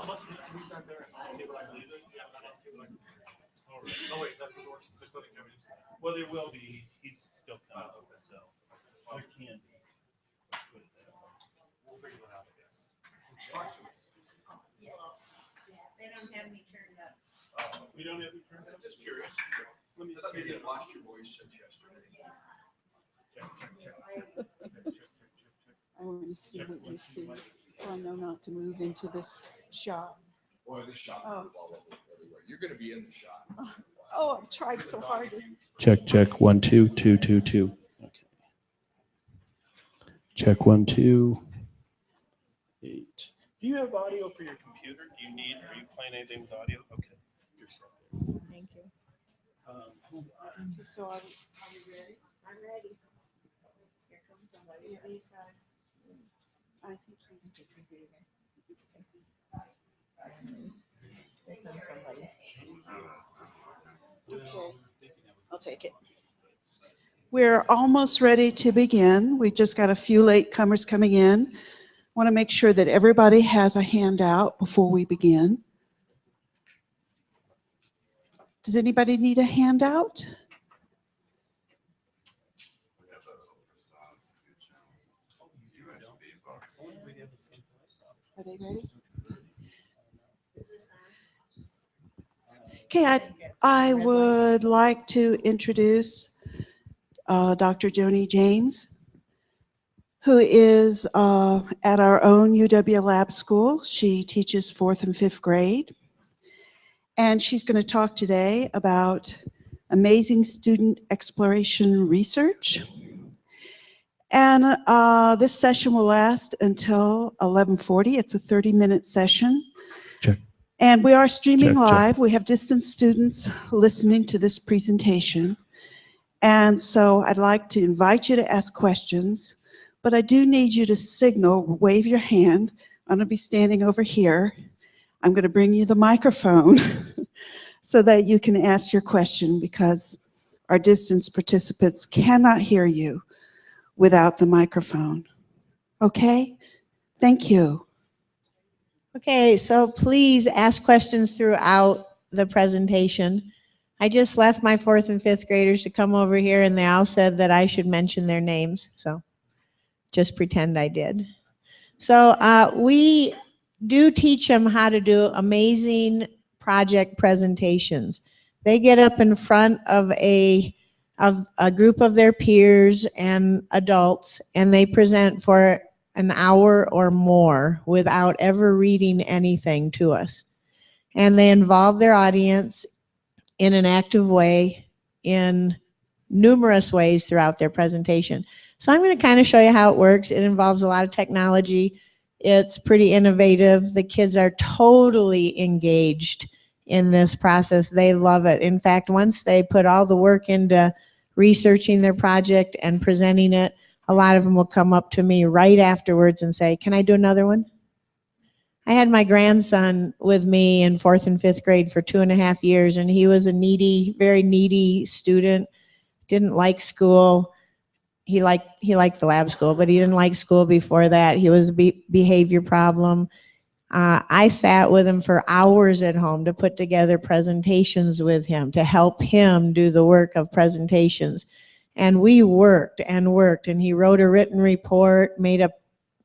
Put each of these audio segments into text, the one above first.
let's meet back there and I'll see what I can do. Yeah, I'll see what I can do. All right. Oh wait, that doesn't work. There's nothing coming. Well, there will be. He's still coming over, so there can be. We'll figure that out, I guess. They don't have me turned up. We don't have any turn. I'm just curious. Let me I thought you see. didn't lost your voice since yesterday. I want to see what you see, so I know not to move into this shot. Boy, this shot Oh. move all over everywhere. You're gonna be in the shot. Oh, I've tried so hard to. Check, check, 1, 2, 2, 2, 2. Okay. Check 1, 2. 8. Do you have audio for your computer? Do you need, are you playing anything with audio? Okay. You're set there. Thank you. Hold on. So are we ready? I'm ready. Here comes somebody. See these guys? I think he's. Here comes somebody. Okay, I'll take it. We're almost ready to begin. We just got a few latecomers coming in. Want to make sure that everybody has a handout before we begin. Does anybody need a handout? Are they ready? Okay, I would like to introduce Dr. Joanie James, who is at our own UW Lab School. She teaches 4th and 5th grade. And she's going to talk today about amazing student exploration research. And this session will last until 11:40. It's a 30-minute session. Check. And we are streaming Check, check. live. We have distance students listening to this presentation. And so I'd like to invite you to ask questions, but I do need you to signal, wave your hand. I'm going to be standing over here. I'm going to bring you the microphone so that you can ask your question, because our distance participants cannot hear you without the microphone. Okay? Thank you. Okay, so please ask questions throughout the presentation. I just left my 4th and 5th graders to come over here, and they all said that I should mention their names, so just pretend I did. So we do teach them how to do amazing project presentations. They get up in front of a group of their peers and adults, and they present for an hour or more without ever reading anything to us. And they involve their audience in an active way in numerous ways throughout their presentation. So I'm going to kind of show you how it works. It involves a lot of technology. It's pretty innovative. The kids are totally engaged in this process. They love it. In fact, once they put all the work into researching their project and presenting it, a lot of them will come up to me right afterwards and say, "Can I do another one?" I had my grandson with me in 4th and 5th grade for 2.5 years, and he was a needy, very needy student, didn't like school. He liked the lab school, but he didn't like school before that. He was a behavior problem. I sat with him for hours at home to put together presentations with him, to help him do the work of presentations. And we worked and worked, and he wrote a written report, made up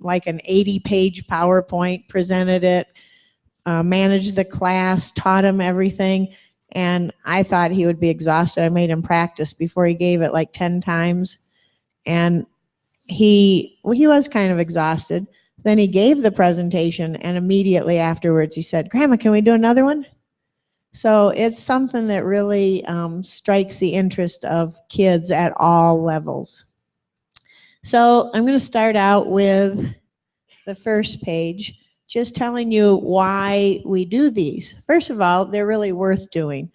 like an 80-page PowerPoint, presented it, managed the class, taught him everything. And I thought he would be exhausted. I made him practice before he gave it like 10 times. And he was kind of exhausted. Then he gave the presentation, and immediately afterwards he said, "Grandma, can we do another one?" So it's something that really strikes the interest of kids at all levels. So I'm going to start out with the first page, just telling you why we do these. First of all, they're really worth doing.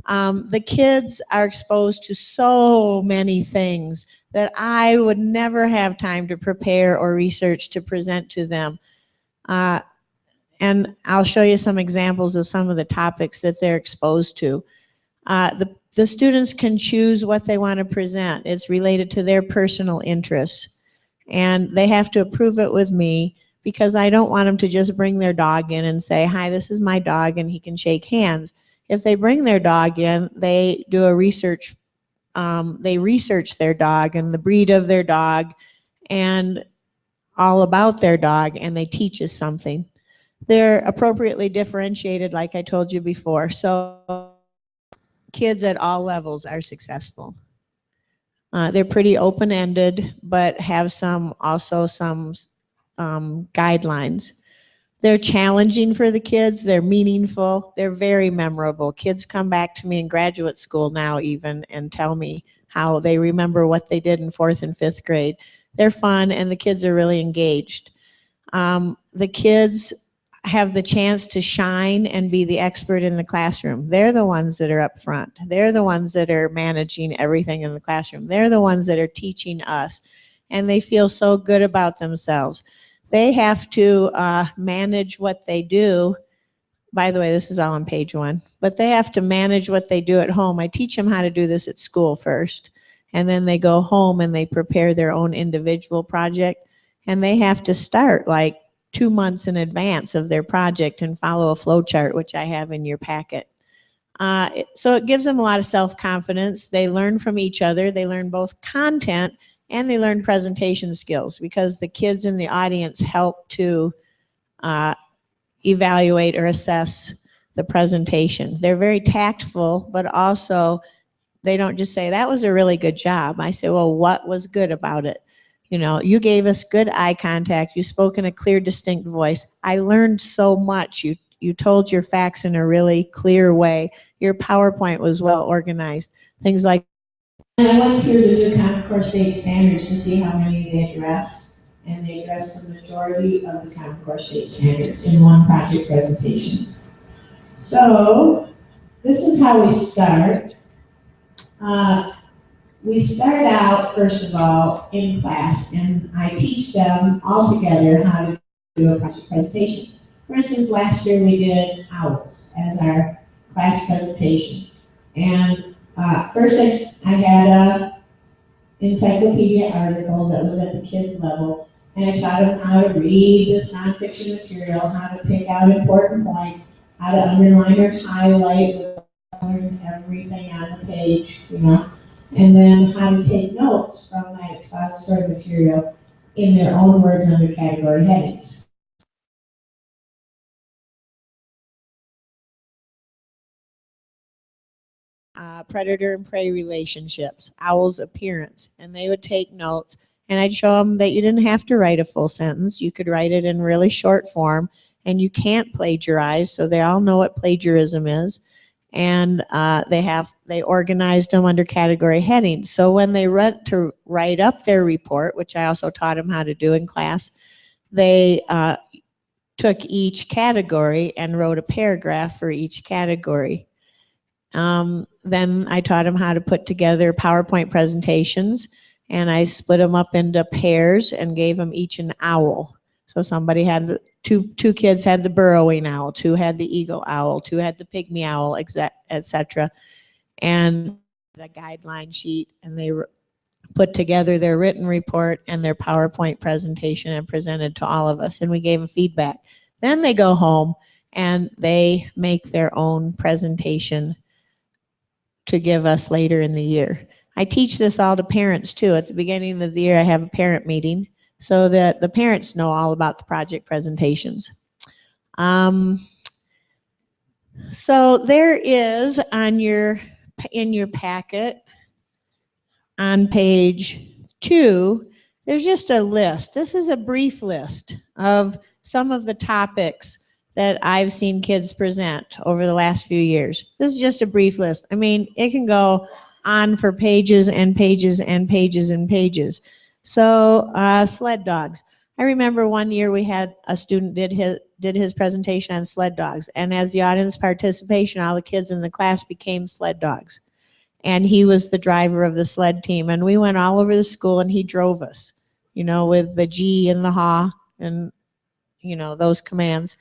The kids are exposed to so many things that I would never have time to prepare or research to present to them. And I'll show you some examples of some of the topics that they're exposed to. The students can choose what they want to present. It's related to their personal interests. And they have to approve it with me, because I don't want them to just bring their dog in and say, hi, this is my dog, and he can shake hands. If they bring their dog in, they do a research. They research their dog and the breed of their dog and all about their dog, and they teach us something. They're appropriately differentiated, like I told you before. So kids at all levels are successful. They're pretty open-ended, but have also some guidelines. They're challenging for the kids. They're meaningful. They're very memorable. Kids come back to me in graduate school now even and tell me how they remember what they did in 4th and 5th grade. They're fun, and the kids are really engaged. The kids have the chance to shine and be the expert in the classroom. They're the ones that are up front. They're the ones that are managing everything in the classroom. They're the ones that are teaching us, and they feel so good about themselves. They have to manage what they do. By the way, this is all on page 1, but they have to manage what they do at home. I teach them how to do this at school first, and then they go home and they prepare their own individual project, and they have to start like 2 months in advance of their project and follow a flow chart, which I have in your packet. So it gives them a lot of self-confidence. They learn from each other. They learn both content and they learn presentation skills, because the kids in the audience help to evaluate or assess the presentation. They're very tactful, but also they don't just say, that was a really good job. I say, well, what was good about it? You know, you gave us good eye contact. You spoke in a clear, distinct voice. I learned so much. You told your facts in a really clear way. Your PowerPoint was well organized. Things like. And I went through the new Common Core State Standards to see how many they address, and they address the majority of the Common Core State Standards in one project presentation. So this is how we start. We start out, first of all, in class, and I teach them all together how to do a project presentation. For instance, last year we did owls as our class presentation. And first I had a encyclopedia article that was at the kids' level, and I taught them how to read this nonfiction material, how to pick out important points, how to underline or highlight everything on the page, you know, and then how to take notes from that expository material in their own words under category headings. Predator and prey relationships, owl's appearance, and they would take notes, and I'd show them that you didn't have to write a full sentence. You could write it in really short form, and you can't plagiarize, so they all know what plagiarism is. And they organized them under category headings. So when they went to write up their report, which I also taught them how to do in class, they took each category and wrote a paragraph for each category. Then I taught them how to put together PowerPoint presentations, and I split them up into pairs and gave them each an owl. So somebody had two kids had the burrowing owl, 2 had the eagle owl, 2 had the pygmy owl, etc. And a guideline sheet, and they put together their written report and their PowerPoint presentation and presented to all of us, and we gave them feedback. Then they go home and they make their own presentation to give us later in the year. I teach this all to parents too. At the beginning of the year, I have a parent meeting so that the parents know all about the project presentations. So there is in your packet on page 2, there's just a list. This is a brief list of some of the topics that I've seen kids present over the last few years. This is just a brief list. I mean, it can go on for pages and pages and pages and pages. So sled dogs. I remember one year we had a student did his presentation on sled dogs, and as the audience participation, all the kids in the class became sled dogs. And he was the driver of the sled team, and we went all over the school and he drove us, you know, with the G and the ha and, you know, those commands.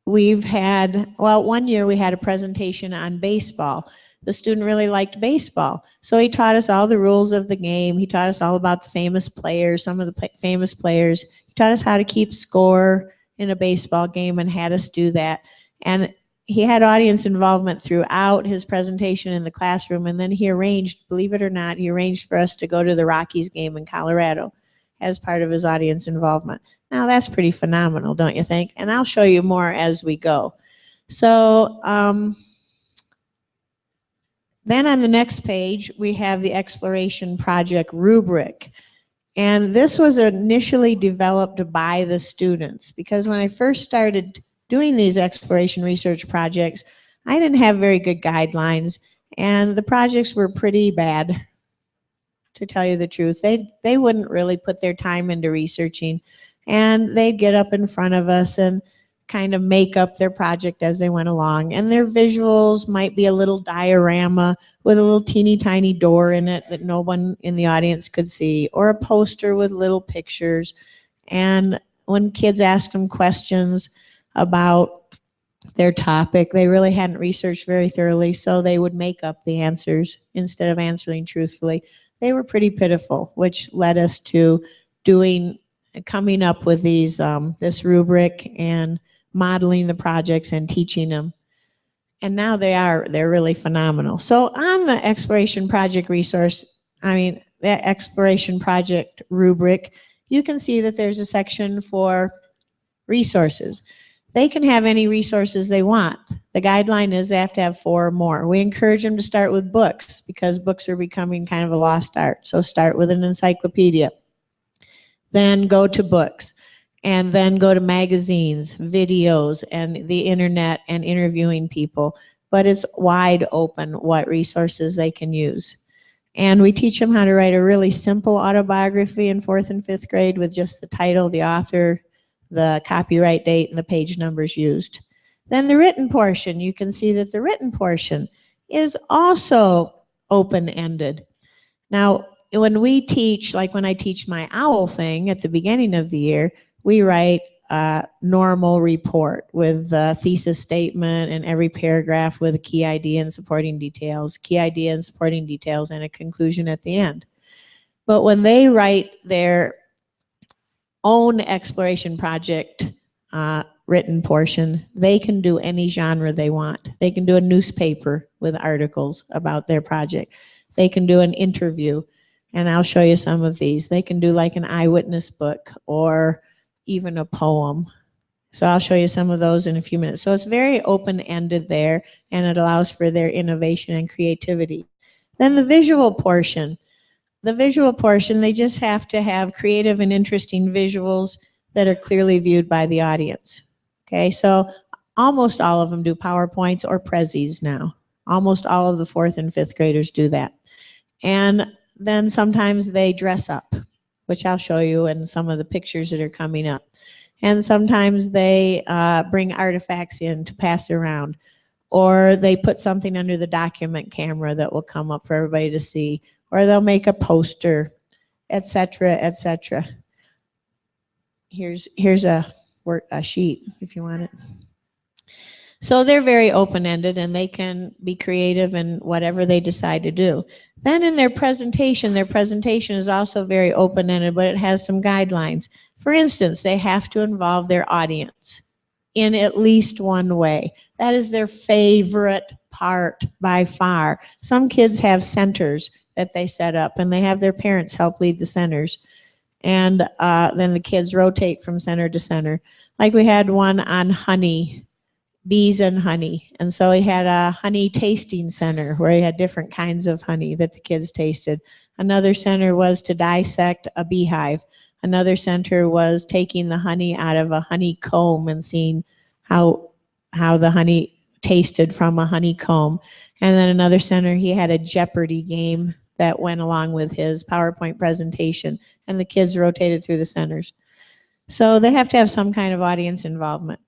We've had, well, one year we had a presentation on baseball. the student really liked baseball. So he taught us all the rules of the game. He taught us all about the famous players, some of the famous players. He taught us how to keep score in a baseball game and had us do that. And he had audience involvement throughout his presentation in the classroom. And then he arranged, believe it or not, he arranged for us to go to the Rockies game in Colorado as part of his audience involvement. Now that's pretty phenomenal, don't you think? And I'll show you more as we go. So then on the next page, we have the exploration project rubric. And this was initially developed by the students, because when I first started doing these exploration research projects, I didn't have very good guidelines, and the projects were pretty bad, to tell you the truth. They wouldn't really put their time into researching, and they'd get up in front of us and kind of make up their project as they went along. And their visuals might be a little diorama with a little teeny tiny door in it that no one in the audience could see, or a poster with little pictures. And when kids asked them questions about their topic, they really hadn't researched very thoroughly, so they would make up the answers instead of answering truthfully. They were pretty pitiful, which led us to coming up with these this rubric and modeling the projects and teaching them. And now they're really phenomenal. So on the exploration project the exploration project rubric, you can see that there's a section for resources. They can have any resources they want. The guideline is they have to have 4 or more. We encourage them to start with books because books are becoming kind of a lost art. So start with an encyclopedia, then go to books, and then go to magazines, videos, and the internet, and interviewing people. But it's wide open what resources they can use. And we teach them how to write a really simple autobiography in 4th and 5th grade with just the title, the author, the copyright date, and the page numbers used. Then the written portion, you can see that the written portion is also open-ended. Now, when we teach, like when I teach my OWL thing at the beginning of the year, we write a normal report with the thesis statement and every paragraph with a key idea and supporting details, and a conclusion at the end. But when they write their own exploration project written portion, they can do any genre they want. They can do a newspaper with articles about their project. They can do an interview, and I'll show you some of these. They can do like an eyewitness book or even a poem. So I'll show you some of those in a few minutes. So it's very open-ended there, and it allows for their innovation and creativity. Then the visual portion. The visual portion, they just have to have creative and interesting visuals that are clearly viewed by the audience. Okay, so almost all of them do PowerPoints or Prezis now. Almost all of the 4th and 5th graders do that. And then sometimes they dress up, which I'll show you in some of the pictures that are coming up. And sometimes they bring artifacts in to pass around, or they put something under the document camera that will come up for everybody to see, or they'll make a poster, etc., etc. Here's a sheet if you want it. So they're very open-ended, and they can be creative in whatever they decide to do. Then in their presentation is also very open-ended, but it has some guidelines. For instance, they have to involve their audience in at least one way. That is their favorite part by far. Some kids have centers that they set up, and they have their parents help lead the centers. And then the kids rotate from center to center. Like we had one on honey, bees and honey. And so he had a honey tasting center where he had different kinds of honey that the kids tasted. Another center was to dissect a beehive. Another center was taking the honey out of a honeycomb and seeing how the honey tasted from a honeycomb. And then another center, he had a Jeopardy game that went along with his PowerPoint presentation, and the kids rotated through the centers. So they have to have some kind of audience involvement.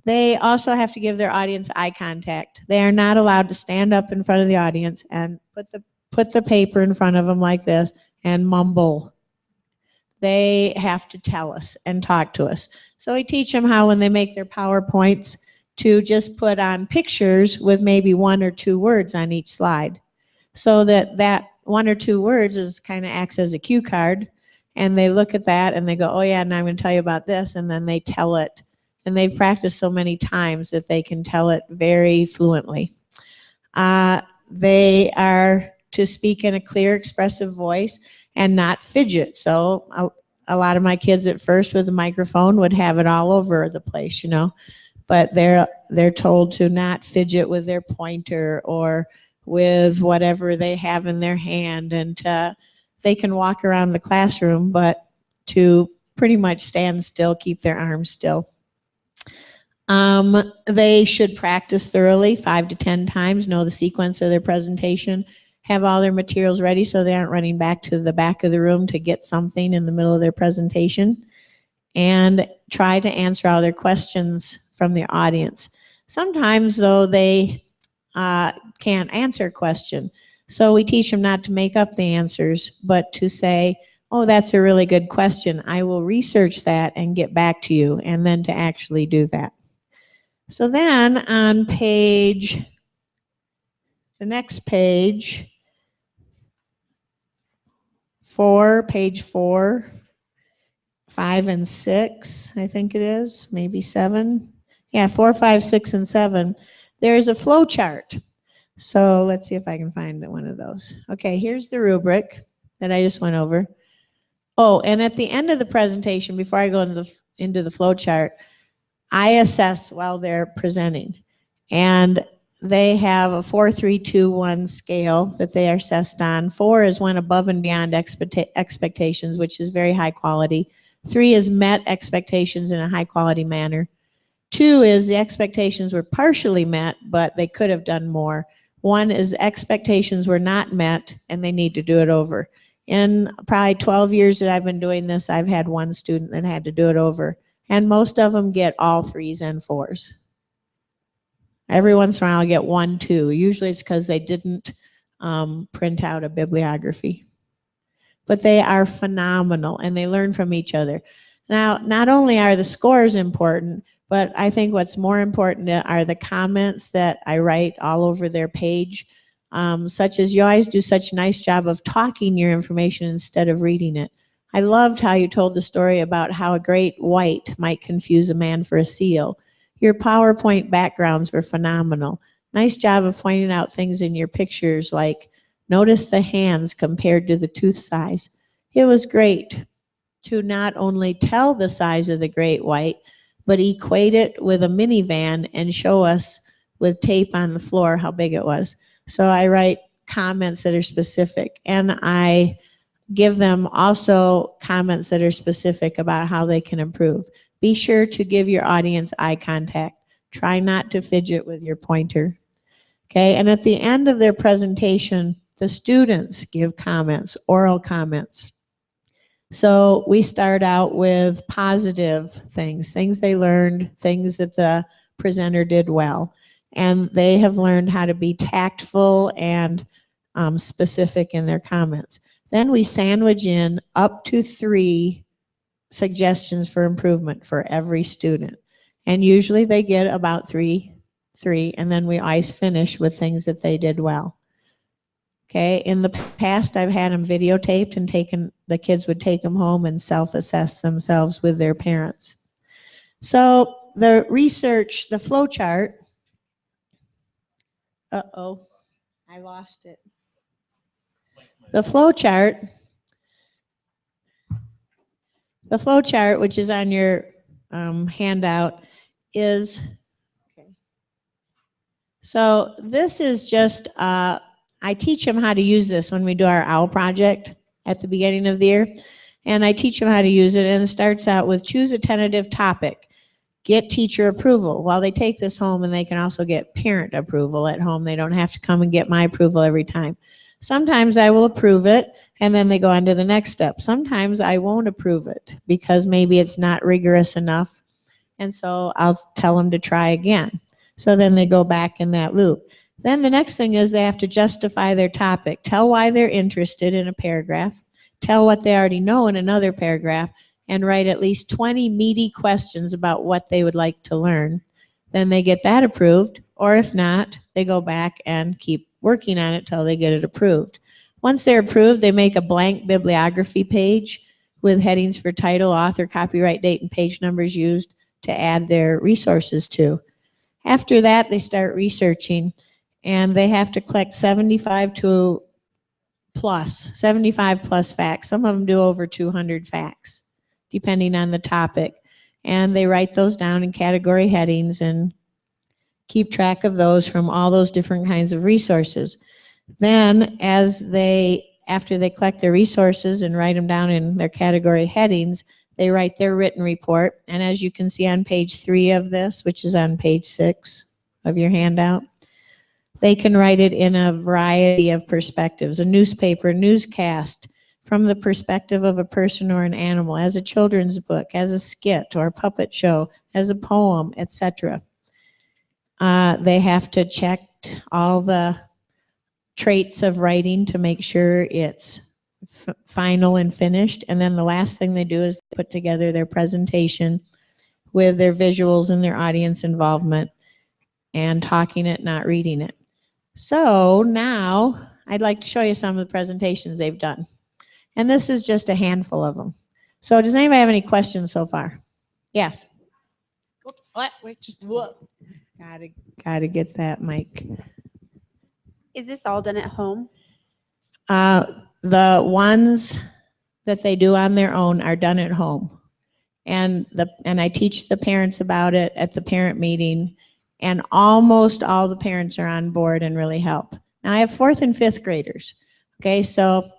They also have to give their audience eye contact. They are not allowed to stand up in front of the audience and put the paper in front of them like this and mumble. They have to tell us and talk to us. So we teach them how, when they make their PowerPoints, to just put on pictures with maybe 1 or 2 words on each slide. So that 1 or 2 words is kind of acts as a cue card, and they look at that and they go, oh yeah, now I'm going to tell you about this, and then they tell it. And they've practiced so many times that they can tell it very fluently. They are to speak in a clear, expressive voice and not fidget. So a lot of my kids at first with a microphone would have it all over the place, you know. But they're told to not fidget with their pointer or with whatever they have in their hand, and they can walk around the classroom, but to pretty much stand still, keep their arms still. They should practice thoroughly 5 to 10 times, know the sequence of their presentation, have all their materials ready so they aren't running back to the back of the room to get something in the middle of their presentation, and try to answer all their questions from the audience. Sometimes, though, they can't answer a question. So we teach them not to make up the answers, but to say, oh, that's a really good question. I will research that and get back to you, and then to actually do that. So then on the next page, page 4, 5 and 6, I think it is, maybe 7. Yeah, 4, 5, 6, and 7. There's a flow chart. So let's see if I can find one of those. Okay, here's the rubric that I just went over. Oh, and at the end of the presentation, before I go into the flow chart, I assess while they're presenting. And they have a 4, 3, 2, 1 scale that they are assessed on. 4 is went above and beyond expectations, which is very high quality. 3 is met expectations in a high quality manner. 2 is the expectations were partially met, but they could have done more. 1 is expectations were not met and they need to do it over. In probably 12 years that I've been doing this, I've had 1 student that had to do it over. And most of them get all 3s and 4s. Every once in a while I get 1, 2. Usually it's because they didn't print out a bibliography. But they are phenomenal and they learn from each other. Now, not only are the scores important, but I think what's more important are the comments that I write all over their page, such as you always do such a nice job of talking your information instead of reading it. I loved how you told the story about how a great white might confuse a man for a seal. Your PowerPoint backgrounds were phenomenal. Nice job of pointing out things in your pictures like notice the hands compared to the tooth size. It was great to not only tell the size of the great white, but equate it with a minivan and show us with tape on the floor how big it was. So I write comments that are specific, and I give them also comments that are specific about how they can improve. Be sure to give your audience eye contact. Try not to fidget with your pointer. Okay, and at the end of their presentation, the students give comments, oral comments. So we start out with positive things they learned, things that the presenter did well. And they have learned how to be tactful and specific in their comments. Then we sandwich in up to 3 suggestions for improvement for every student. And usually they get about 3, and then we always finish with things that they did well. Okay, in the past I've had them videotaped and the kids would take them home and self-assess themselves with their parents. So the research, the flow chart, I lost it. The flow chart, which is on your handout, is, okay. So this is just, I teach them how to use this when we do our OWL project at the beginning of the year. And I teach them how to use it, and it starts out with choose a tentative topic. Get teacher approval. Well, they take this home and they can also get parent approval at home. They don't have to come and get my approval every time. Sometimes I will approve it and then they go on to the next step. Sometimes I won't approve it because maybe it's not rigorous enough. And so I'll tell them to try again. So then they go back in that loop. Then the next thing is they have to justify their topic. Tell why they're interested in a paragraph. Tell what they already know in another paragraph. And write at least 20 meaty questions about what they would like to learn. then they get that approved. Or if not, they go back and keep working on it till they get it approved. Once they're approved, they make a blank bibliography page with headings for title, author, copyright date, and page numbers used to add their resources to. After that, they start researching, and they have to collect 75 plus facts. Some of them do over 200 facts, depending on the topic. And they write those down in category headings and keep track of those from all those different kinds of resources. Then, after they collect their resources and write them down in their category headings, they write their written report. And as you can see on page 3 of this, which is on page 6 of your handout, they can write it in a variety of perspectives: a newspaper, newscast, from the perspective of a person or an animal, as a children's book, as a skit or a puppet show, as a poem, etc. They have to check all the traits of writing to make sure it's final and finished. And then the last thing they do is put together their presentation with their visuals and their audience involvement and talking it, not reading it. So now I'd like to show you some of the presentations they've done. And this is just a handful of them. So does anybody have any questions so far? Yes. Whoops. What? Wait, just What? Gotta get that mic. Is this all done at home? The ones that they do on their own are done at home. And I teach the parents about it at the parent meeting, and almost all the parents are on board and really help. Now I have 4th and 5th graders. Okay, so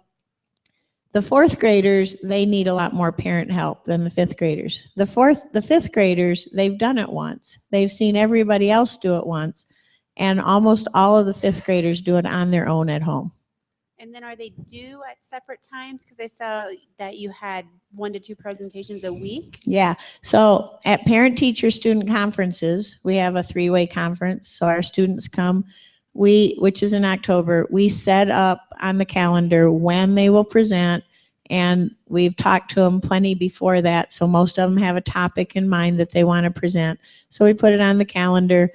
the 4th graders, they need a lot more parent help than the 5th graders. The 5th graders, they've done it once. They've seen everybody else do it once. And almost all of the 5th graders do it on their own at home. And then are they due at separate times? Because I saw that you had 1 to 2 presentations a week. Yeah. So at parent-teacher student conferences, we have a 3-way conference. So our students come, which is in October, we set up on the calendar when they will present, and we've talked to them plenty before that. So most of them have a topic in mind that they want to present. So we put it on the calendar.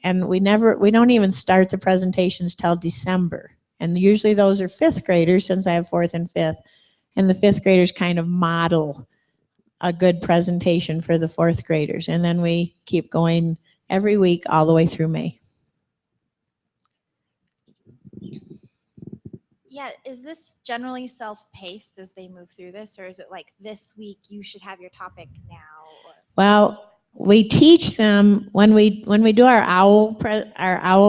And we don't even start the presentations till December. And usually those are 5th graders, since I have 4th and 5th. And the 5th graders kind of model a good presentation for the 4th graders. And then we keep going every week all the way through May. Yeah, is this generally self-paced as they move through this, or is it like this week you should have your topic now? Or? Well, we teach them when we do our owl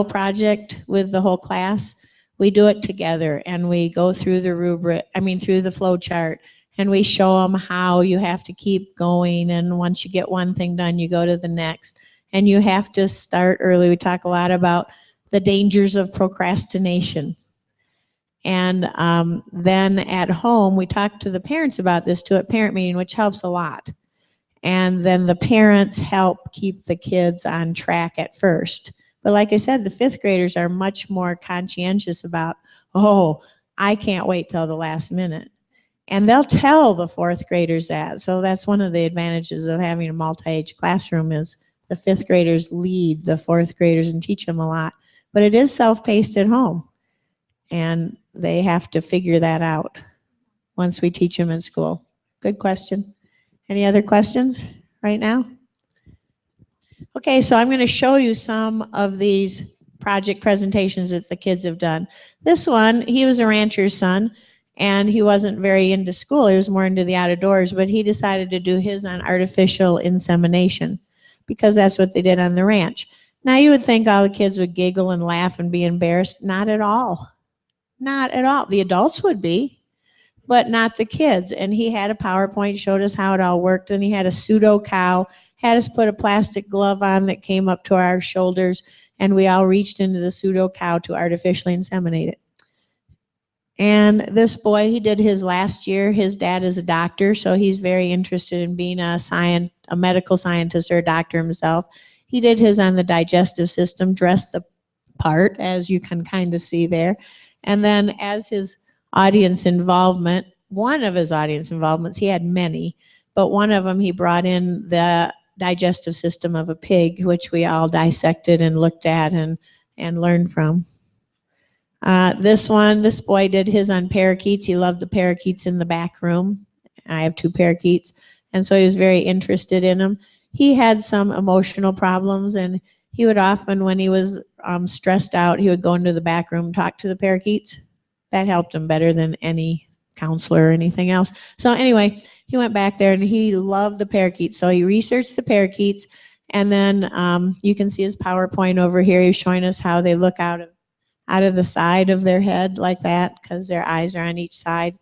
project with the whole class. We do it together, and we go through through the flow chart, and we show them how you have to keep going. And once you get one thing done, you go to the next, and you have to start early. We talk a lot about the dangers of procrastination. And then at home, we talk to the parents about this too at parent meeting, which helps a lot. And then the parents help keep the kids on track at first. But like I said, the 5th graders are much more conscientious about, oh, I can't wait till the last minute. And they'll tell the 4th graders that. So that's one of the advantages of having a multi-age classroom, is the 5th graders lead the 4th graders and teach them a lot. But it is self-paced at home. And they have to figure that out once we teach them in school. Good question. Any other questions right now? Okay, so I'm going to show you some of these project presentations that the kids have done. This one, he was a rancher's son, and he wasn't very into school. He was more into the outdoors, but he decided to do his on artificial insemination because that's what they did on the ranch. Now, you would think all the kids would giggle and laugh and be embarrassed. Not at all. Not at all. The adults would be, but not the kids. And he had a PowerPoint, showed us how it all worked, and he had a pseudo cow, had us put a plastic glove on that came up to our shoulders, and we all reached into the pseudo cow to artificially inseminate it. And this boy, he did his last year. His dad is a doctor, so he's very interested in being a medical scientist or a doctor himself. He did his on the digestive system, dressed the part, as you can kind of see there. And then as his audience involvement, one of his audience involvements, he had many, but one of them he brought in the digestive system of a pig, which we all dissected and looked at and learned from. This boy did his on parakeets. He loved the parakeets in the back room. I have 2 parakeets, and so he was very interested in them. He had some emotional problems, and he would often, when he was stressed out, he would go into the back room and talk to the parakeets. That helped him better than any counselor or anything else. So anyway, he went back there and he loved the parakeets. So he researched the parakeets, and then you can see his PowerPoint over here. He's showing us how they look out of the side of their head like that, because their eyes are on each side.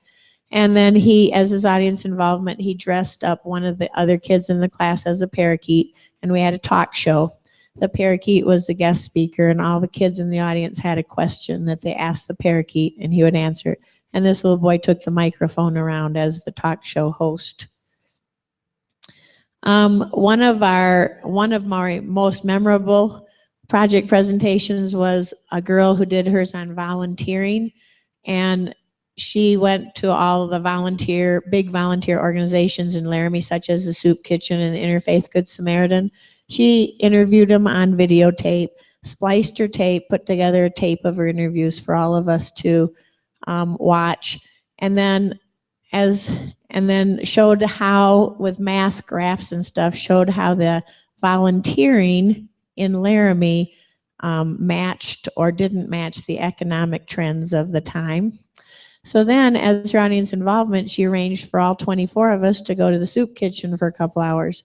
And then he, as his audience involvement, he dressed up one of the other kids in the class as a parakeet, and we had a talk show. The parakeet was the guest speaker, and all the kids in the audience had a question that they asked the parakeet, and he would answer it. And this little boy took the microphone around as the talk show host. One of my most memorable project presentations was a girl who did hers on volunteering, and she went to all of the big volunteer organizations in Laramie, such as the Soup Kitchen and the Interfaith Good Samaritan. She interviewed them on videotape, spliced her tape, put together a tape of her interviews for all of us to watch, and then showed how, with math graphs and stuff, showed how the volunteering in Laramie matched or didn't match the economic trends of the time. So then, as her audience involvement, she arranged for all 24 of us to go to the soup kitchen for a couple hours.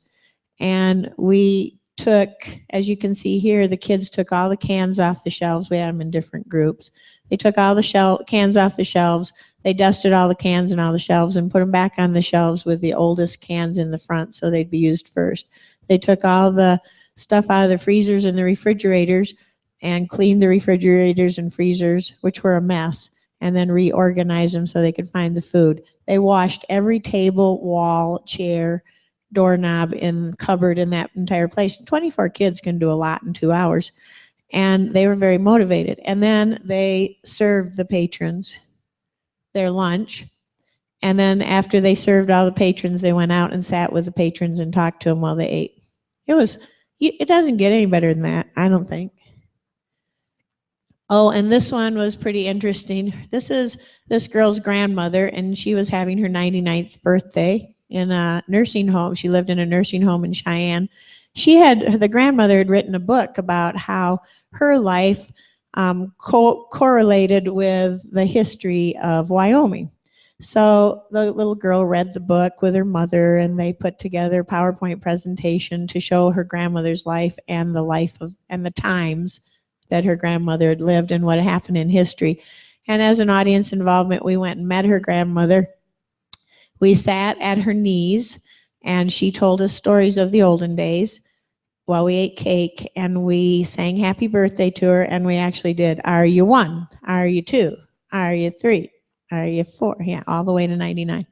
And we took, as you can see here, the kids took all the cans off the shelves. We had them in different groups. They took all the cans off the shelves. They dusted all the cans and all the shelves and put them back on the shelves with the oldest cans in the front so they'd be used first. They took all the stuff out of the freezers and the refrigerators and cleaned the refrigerators and freezers, which were a mess, and then reorganized them so they could find the food. They washed every table, wall, chair, doorknob, and cupboard in that entire place. 24 kids can do a lot in 2 hours. And they were very motivated. And then they served the patrons their lunch. And then after they served all the patrons, they went out and sat with the patrons and talked to them while they ate. It doesn't get any better than that, I don't think. Oh, and this one was pretty interesting. This is this girl's grandmother, and she was having her 99th birthday in a nursing home. She lived in a nursing home in Cheyenne. The grandmother had written a book about how her life correlated with the history of Wyoming. So the little girl read the book with her mother, and they put together a PowerPoint presentation to show her grandmother's life and the times that her grandmother had lived and what happened in history. And as an audience involvement, we went and met her grandmother. We sat at her knees, and she told us stories of the olden days while we ate cake, and we sang happy birthday to her, and we actually did, "Are you 1? Are you 2? Are you 3? Are you 4? Yeah, all the way to 99.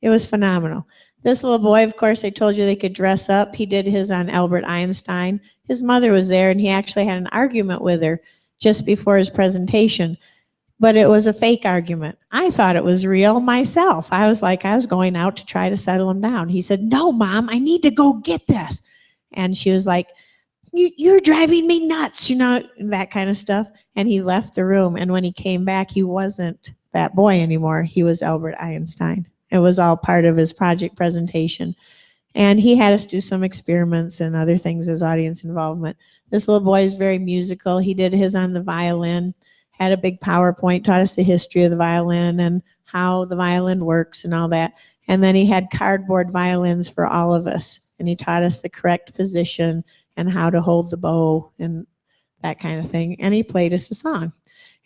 It was phenomenal. This little boy, of course, I told you they could dress up. He did his on Albert Einstein. His mother was there, and he actually had an argument with her just before his presentation. But it was a fake argument. I thought it was real myself. I was going out to try to settle him down. He said, "No, Mom, I need to go get this." And she was like, "You're driving me nuts," that kind of stuff. And he left the room. And when he came back, he wasn't that boy anymore. He was Albert Einstein. It was all part of his project presentation. And he had us do some experiments and other things as audience involvement. This little boy is very musical. He did his on the violin, had a big PowerPoint, taught us the history of the violin and how the violin works and all that. And then he had cardboard violins for all of us. And he taught us the correct position and how to hold the bow and that kind of thing. And he played us a song.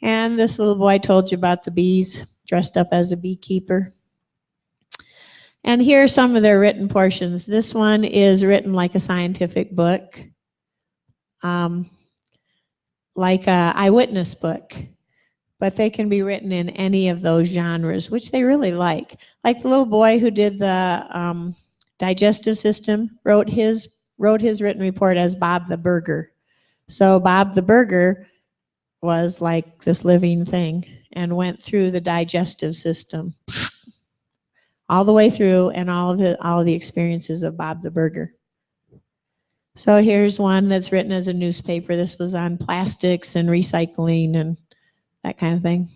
And this little boy told you about the bees, dressed up as a beekeeper. And here are some of their written portions. This one is written like a scientific book, like an eyewitness book. But they can be written in any of those genres, which they really like. Like the little boy who did the digestive system wrote his written report as Bob the Burger. So Bob the Burger was like this living thing and went through the digestive system all the way through, and all of the experiences of Bob the Burger. So here's one that's written as a newspaper. This was on plastics and recycling and that kind of thing.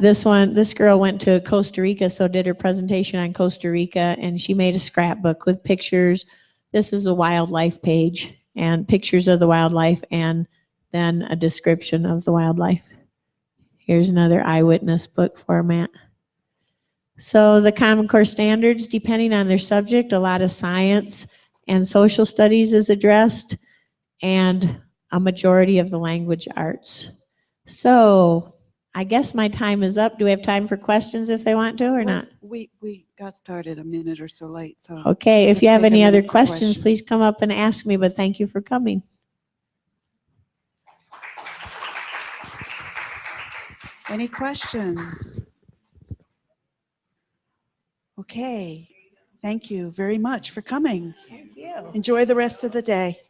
This girl went to Costa Rica, so did her presentation on Costa Rica, and she made a scrapbook with pictures. This is a wildlife page, and pictures of the wildlife, and then a description of the wildlife. Here's another eyewitness book format. So the Common Core standards, depending on their subject, a lot of science and social studies is addressed, and a majority of the language arts. So I guess my time is up. Do we have time for questions if they want to or not? We got started a minute or so late, so. Okay, if let's you have take a any other minute for questions, please come up and ask me, but thank you for coming. Any questions? Okay, thank you very much for coming. Thank you. Enjoy the rest of the day.